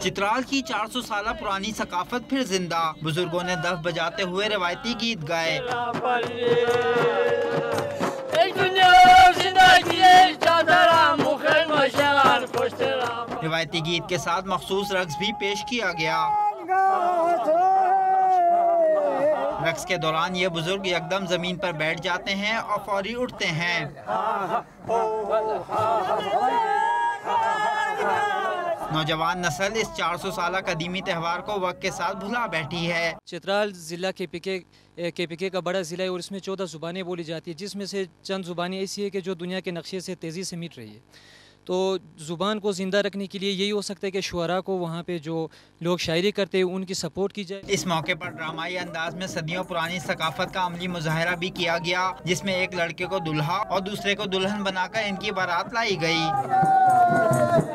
चित्राल की 400 साल पुरानी सकाफत फिर जिंदा। बुजुर्गों ने दफ बजाते हुए रवायती गीत गाए। रवायती गीत के साथ मखसूस रक्स भी पेश किया गया। रक्स के दौरान ये बुजुर्ग एकदम जमीन पर बैठ जाते हैं और फौरी उठते हैं। नौजवान नस्ल इस 400 साल कदीमी त्यौहार को वक्त के साथ भुला बैठी है। चित्राल ज़िला KPK का बड़ा ज़िला है और इसमें 14 ज़ुबानें बोली जाती है, जिसमें से चंद ज़ुबानें ऐसी है कि जो दुनिया के नक्शे से तेज़ी से मिट रही है। तो ज़ुबान को ज़िंदा रखने के लिए यही हो सकता है कि शुअरा को वहाँ पे जो लोग शायरी करते हैं उनकी सपोर्ट की जाए। इस मौके पर ड्रामाई अंदाज में सदियों पुरानी सकाफत का अमली मुजाहरा भी किया गया, जिसमें एक लड़के को दुल्हा और दूसरे को दुल्हन बनाकर इनकी बारात लाई गई।